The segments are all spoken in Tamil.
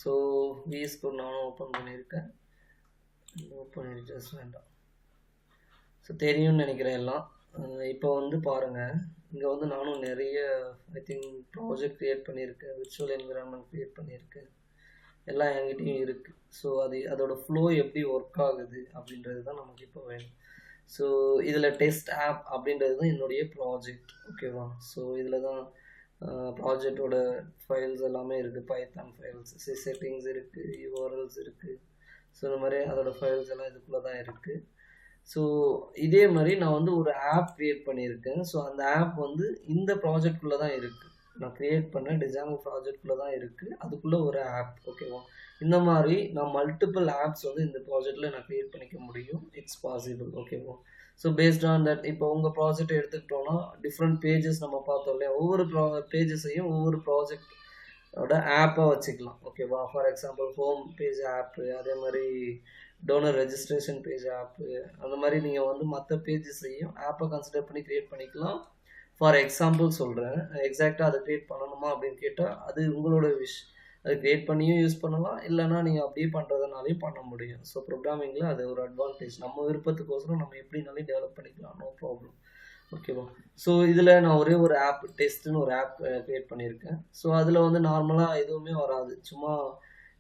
ஸோ VS Code நானும் ஓப்பன் பண்ணியிருக்கேன். ஓப்பன் எடிட்டர்ஸ் வேண்டாம். ஸோ தெரியும்னு நினைக்கிறேன் எல்லாம். இப்போ வந்து பாருங்கள், இங்கே வந்து நானும் நிறைய ஐ திங்க் ப்ராஜெக்ட் க்ரியேட் பண்ணியிருக்கேன், விர்ச்சுவல் என்விரான்மெண்ட் க்ரியேட் பண்ணியிருக்கேன், எல்லாம் என்கிட்டையும் இருக்குது. ஸோ அதோட ஃப்ளோ எப்படி ஒர்க் ஆகுது அப்படின்றது தான் நமக்கு இப்போ வேணும். ஸோ இதில் டெஸ்ட் ஆப் அப்படின்றது தான் என்னுடைய ப்ராஜெக்ட், ஓகேவா? ஸோ இதில் தான் ப்ராஜெக்டோட ஃபைல்ஸ் எல்லாமே இருக்குது, பைத்தான் ஃபைல்ஸ், செட்டிங்ஸ் இருக்குது, URLs இருக்குது. ஸோ இந்த மாதிரி அதோட ஃபைல்ஸ் எல்லாம் இதுக்குள்ளே தான் இருக்குது. ஸோ இதே மாதிரி நான் வந்து ஒரு ஆப் க்ரியேட் பண்ணியிருக்கேன். ஸோ அந்த ஆப் வந்து இந்த ப்ராஜெக்ட்குள்ளே தான் இருக்குது. நான் க்ரியேட் பண்ண டிசைன் ப்ராஜெக்ட்குள்ளே தான் இருக்குது, அதுக்குள்ளே ஒரு ஆப், ஓகேவா? இந்த மாதிரி நான் மல்டிபிள் ஆப்ஸ் வந்து இந்த ப்ராஜெக்டில் நான் க்ரியேட் பண்ணிக்க முடியும். இட்ஸ் பாசிபிள், ஓகேவா? ஸோ பேஸ்ட் ஆன் தட், இப்போ உங்கள் ப்ராஜெக்ட் எடுத்துக்கிட்டோன்னா டிஃப்ரெண்ட் பேஜஸ் நம்ம பார்த்தோம் இல்லையா, ஒவ்வொரு பேஜஸையும் ஒவ்வொரு ப்ராஜெக்டோட ஆப்பாக வச்சுக்கலாம், ஓகேவா? ஃபார் எக்ஸாம்பிள் ஹோம் பேஜ் ஆப்பு, அதே மாதிரி டோனர் ரெஜிஸ்ட்ரேஷன் பேஜ் ஆப்பு, அந்த மாதிரி நீங்கள் வந்து மற்ற பேஜஸையும் ஆப்பை கன்சிடர் பண்ணி க்ரியேட் பண்ணிக்கலாம். ஃபார் எக்ஸாம்பிள் சொல்கிறேன், எக்ஸாக்டாக அதை க்ரியேட் பண்ணணுமா அப்படின்னு கேட்டால் அது உங்களோட விஷ். அது க்ரியேட் பண்ணியும் யூஸ் பண்ணலாம், இல்லைனா நீங்கள் அப்படியே பண்ணுறதுனாலையும் பண்ண முடியும். ஸோ ப்ரோக்ராமிங்கில் அது ஒரு அட்வான்டேஜ். நம்ம விருப்பத்துக்கோசரம் நம்ம எப்படினாலும் டெவலப் பண்ணிக்கலாம், நோ ப்ராப்ளம், ஓகேவா? ஸோ இதில் நான் ஒரே ஒரு ஆப், டெஸ்ட்டுன்னு ஒரு ஆப் க்ரியேட் பண்ணியிருக்கேன். ஸோ அதில் வந்து நார்மலாக எதுவுமே வராது, சும்மா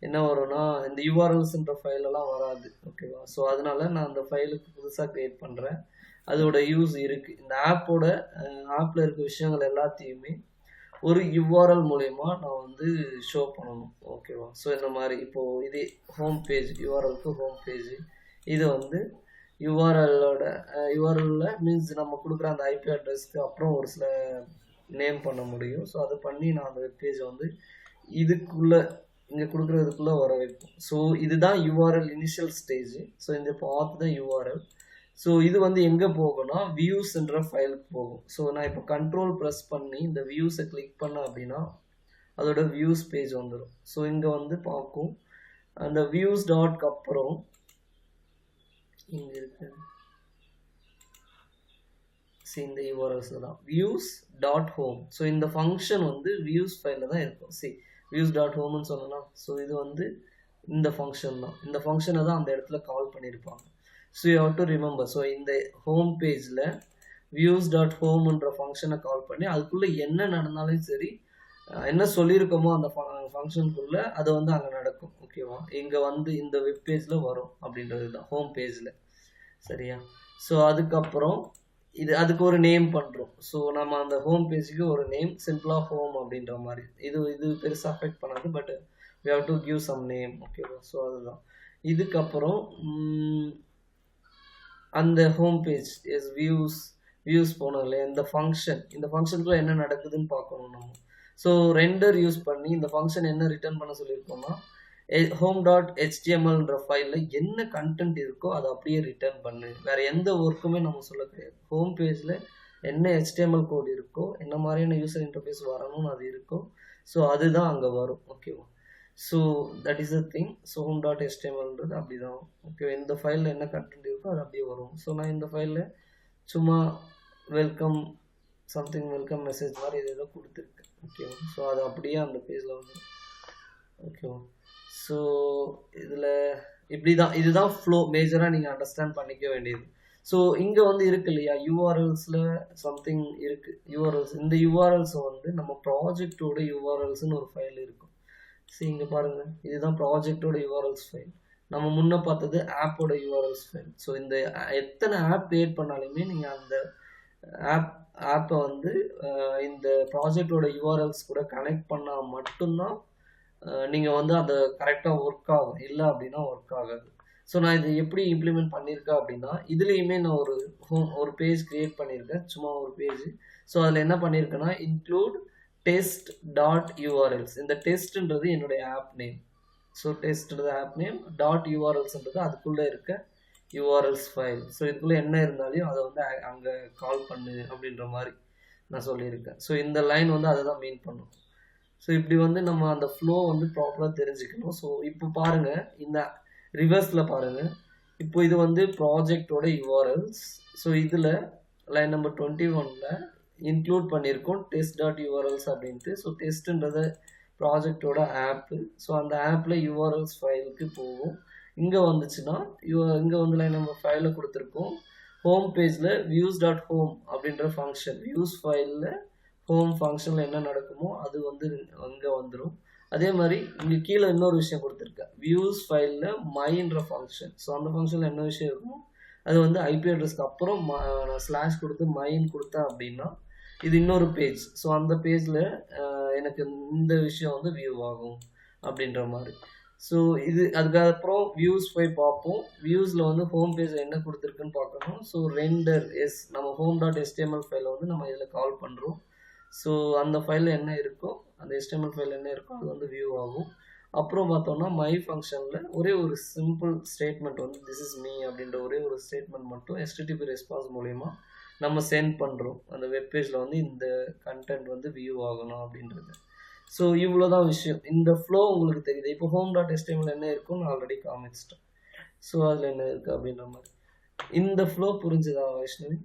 என்ன வரும்னா இந்த URLsன்ற ஃபைலெல்லாம் வராது, ஓகேவா? ஸோ அதனால நான் அந்த ஃபைலுக்கு புதுசாக க்ரியேட் பண்ணுறேன். அதோட யூஸ் இருக்குது. இந்த ஆப்பில் இருக்க விஷயங்கள் எல்லாத்தையுமே ஒரு URL மூலயமா நான் வந்து ஷோ பண்ணணும், ஓகேவா? ஸோ இந்த மாதிரி இப்போது இதே ஹோம் பேஜ், URLக்கு ஹோம் பேஜ், இது வந்து URLல மீன்ஸ் நம்ம கொடுக்குற அந்த IP அட்ரஸ்க்கு அப்புறம் ஒரு சில நேம் பண்ண முடியும். ஸோ அதை பண்ணி நான் அந்த வெப்பேஜை வந்து இதுக்குள்ளே இங்கே கொடுக்குறதுக்குள்ளே வர வைப்போம். ஸோ இதுதான் URL இனிஷியல் ஸ்டேஜ். ஸோ இந்த பாத் தான் URL. ஸோ இது வந்து எங்கே போகும்னா வியூஸ்ன்ற ஃபைலுக்கு போகும். ஸோ நான் இப்போ கண்ட்ரோல் ப்ரெஸ் பண்ணி இந்த வியூஸை கிளிக் பண்ணேன் அப்படின்னா அதோட வியூஸ் பேஜ் வந்துடும். ஸோ இங்கே வந்து பார்க்கும் அந்த வியூஸ் டாட்க்கு அப்புறம் இங்கே இருக்கு இந்த URLs தான் வியூஸ் டாட் ஹோம். ஸோ இந்த ஃபங்க்ஷன் வந்து வியூஸ் ஃபைலில் தான் இருக்கும். வியூஸ் டாட் ஹோம்னு சொன்னோன்னா, ஸோ இது வந்து இந்த ஃபங்க்ஷன் தான், இந்த ஃபங்க்ஷனை தான் அந்த இடத்துல கால் பண்ணியிருப்பாங்க. So you have to remember. So இந்த ஹோம் பேஜில் வியூஸ் டாட் ஹோம்ன்ற ஃபங்க்ஷனை கால் பண்ணி அதுக்குள்ளே என்ன நடந்தாலும் சரி, என்ன சொல்லியிருக்கோமோ அந்த ஃபங்க்ஷனுக்குள்ளே அது வந்து அங்கே நடக்கும், ஓகேவா? இங்கே வந்து இந்த வெப் பேஜில் வரும் அப்படின்றது தான் ஹோம் பேஜில், சரியா? ஸோ அதுக்கப்புறம் அதுக்கு ஒரு நேம் பண்ணுறோம். ஸோ நம்ம அந்த ஹோம் பேஜுக்கு ஒரு நேம், சிம்பிளாக ஹோம் அப்படின்ற மாதிரி. இது பெருசாக அஃபெக்ட் பண்ணாது, but we have to give some name, ஓகேவா? ஸோ அதுதான். இதுக்கப்புறம் அந்த ஹோம் பேஜ் வியூஸ் போனோம் இல்லையா, இந்த ஃபங்க்ஷனுக்குள்ள என்ன நடக்குதுன்னு பார்க்கணும் நம்ம. ஸோ ரெண்டர் யூஸ் பண்ணி இந்த ஃபங்க்ஷன் என்ன ரிட்டர்ன் பண்ண சொல்லியிருக்கோம்னா home.htmlன்ற ஃபைலில் என்ன கண்டென்ட் இருக்கோ அதை அப்படியே ரிட்டர்ன் பண்ணு. வேறு எந்த ஒர்க்குமே நம்ம சொல்ல கிடையாது. ஹோம் பேஜில் என்ன HTML கோட் இருக்கோ, என்ன மாதிரியான யூசர் இன்டர்ஃபேஸ் வரணும்னு அது இருக்கோ, ஸோ அதுதான் அங்கே வரும், ஓகேவா? So that is the thing. So home.htmlன்றது அப்படி தான், ஓகே? இந்த ஃபைலில் என்ன கண்டென்ட் இருக்கோ அது அப்படியே வரும். ஸோ நான் இந்த ஃபைலில் சும்மா வெல்கம் மெசேஜ் மாதிரி ஏதோ கொடுத்துருக்கேன், ஓகேவா? ஸோ அது அப்படியே அந்த பேஜில் வந்து, ஓகேவா? ஸோ இதில் இப்படி தான், இதுதான் ஃப்ளோ மேஜராக நீங்கள் அண்டர்ஸ்டாண்ட் பண்ணிக்க வேண்டியது. ஸோ இங்கே வந்து இருக்கு இல்லையா, URLஸில் சம்திங் இருக்குது, இந்த URLஸை வந்து நம்ம ப்ராஜெக்டோட URLஸ்ன்னு ஒரு ஃபைல் இருக்கும். சரி, இங்கே பாருங்கள், இதுதான் ப்ராஜெக்டோட URLs ஃபைல். நம்ம முன்னே பார்த்தது ஆப்போட URLs ஃபைல். ஸோ இந்த எத்தனை ஆப் க்ரியேட் பண்ணாலுமே நீங்கள் அந்த ஆப்பை வந்து இந்த ப்ராஜெக்டோட URLs கூட கனெக்ட் பண்ணால் மட்டும்தான் நீங்கள் வந்து அதை கரெக்டாக ஒர்க் ஆகும், இல்லை அப்படின்னா ஒர்க் ஆகாது. ஸோ நான் இது எப்படி இம்ப்ளிமெண்ட் பண்ணியிருக்கேன் அப்படின்னா, இதுலேயுமே நான் ஒரு பேஜ் க்ரியேட் பண்ணியிருக்கேன், சும்மா ஒரு பேஜ். ஸோ அதில் என்ன பண்ணியிருக்கேன்னா இன்க்ளூட் test.urls. இந்த டெஸ்ட்ன்றது என்னுடைய ஆப் நேம். ஸோ டெஸ்ட்ன்றது ஆப் நேம், .urlsன்றது அதுக்குள்ளே இருக்க URLs ஃபைல். ஸோ இதுக்குள்ளே என்ன இருந்தாலும் அதை வந்து அங்கே கால் பண்ணு அப்படின்ற மாதிரி நான் சொல்லியிருக்கேன். ஸோ இந்த லைன் வந்து அதை தான் மீன் பண்ணும். ஸோ இப்படி வந்து நம்ம அந்த ஃப்ளோ வந்து ப்ராப்பராக தெரிஞ்சுக்கணும். ஸோ இப்போ பாருங்கள், இந்த ரிவர்ஸில் பாருங்கள், இப்போ இது வந்து ப்ராஜெக்டோட URLs. ஸோ இதில் லைன் நம்பர் 21ல் இன்க்ளூட் பண்ணியிருக்கோம் test.urls அப்படின்ட்டு. ஸோ டெஸ்ட்டுன்றதை ப்ராஜெக்டோட ஆப்பு. ஸோ அந்த ஆப்பில் யூஆர்எல்ஸ் ஃபைலுக்கு போகும். இங்கே வந்துச்சுன்னா இங்கே வந்து நம்ம ஃபைலை கொடுத்துருக்கோம். ஹோம் பேஜில் views.home அப்படின்ற ஃபங்க்ஷன், வியூஸ் ஃபைலில் ஹோம் ஃபங்க்ஷனில் என்ன நடக்குமோ அது வந்து அங்கே வந்துடும். அதே மாதிரி இங்கே கீழே இன்னொரு விஷயம் கொடுத்துருக்கேன், வியூஸ் ஃபைலில் மைன்ற ஃபங்க்ஷன். ஸோ அந்த ஃபங்க்ஷனில் என்ன விஷயம் இருக்கும், அது வந்து ஐபி அட்ரஸ்க்கு அப்புறம் நான் ஸ்லாஷ் கொடுத்து மைன் கொடுத்தேன் அப்படின்னா இது இன்னொரு பேஜ். ஸோ அந்த பேஜில் எனக்கு இந்த விஷயம் வந்து வியூ ஆகும் அப்படின்ற மாதிரி. ஸோ இது அதுக்கப்புறம் வியூஸ் போய் பார்ப்போம். வியூஸில் வந்து ஹோம் பேஜில் என்ன கொடுத்துருக்குன்னு பார்க்கணும். ஸோ ரெண்டர் நம்ம home.html ஃபைலை வந்து நம்ம இதில் கால் பண்ணுறோம். ஸோ அந்த ஃபைலில் என்ன இருக்கோ, அந்த HTML ஃபைல் என்ன இருக்கோ அது வந்து வியூ ஆகும். அப்புறம் பார்த்தோம்னா மை ஃபங்க்ஷனில் ஒரே ஒரு சிம்பிள் ஸ்டேட்மெண்ட் வந்து திஸ் இஸ் மீ அப்படின்ற ஒரே ஒரு ஸ்டேட்மெண்ட் மட்டும் HTTP ரெஸ்பான்ஸ் மூலயமா நம்ம சென்ட் பண்ணுறோம். அந்த வெப்பேஜில் வந்து இந்த கண்டென்ட் வந்து வியூ ஆகணும் அப்படின்றது. ஸோ இவ்வளோ தான் விஷயம். இந்த ஃப்ளோ உங்களுக்கு தெரியுது. இப்போ home.html என்ன இருக்குன்னு ஆல்ரெடி காமிச்சிட்டேன். ஸோ அதில் என்ன இருக்குது அப்படின்ற மாதிரி. இந்த ஃப்ளோ புரிஞ்சுதா வைஷ்ணவி?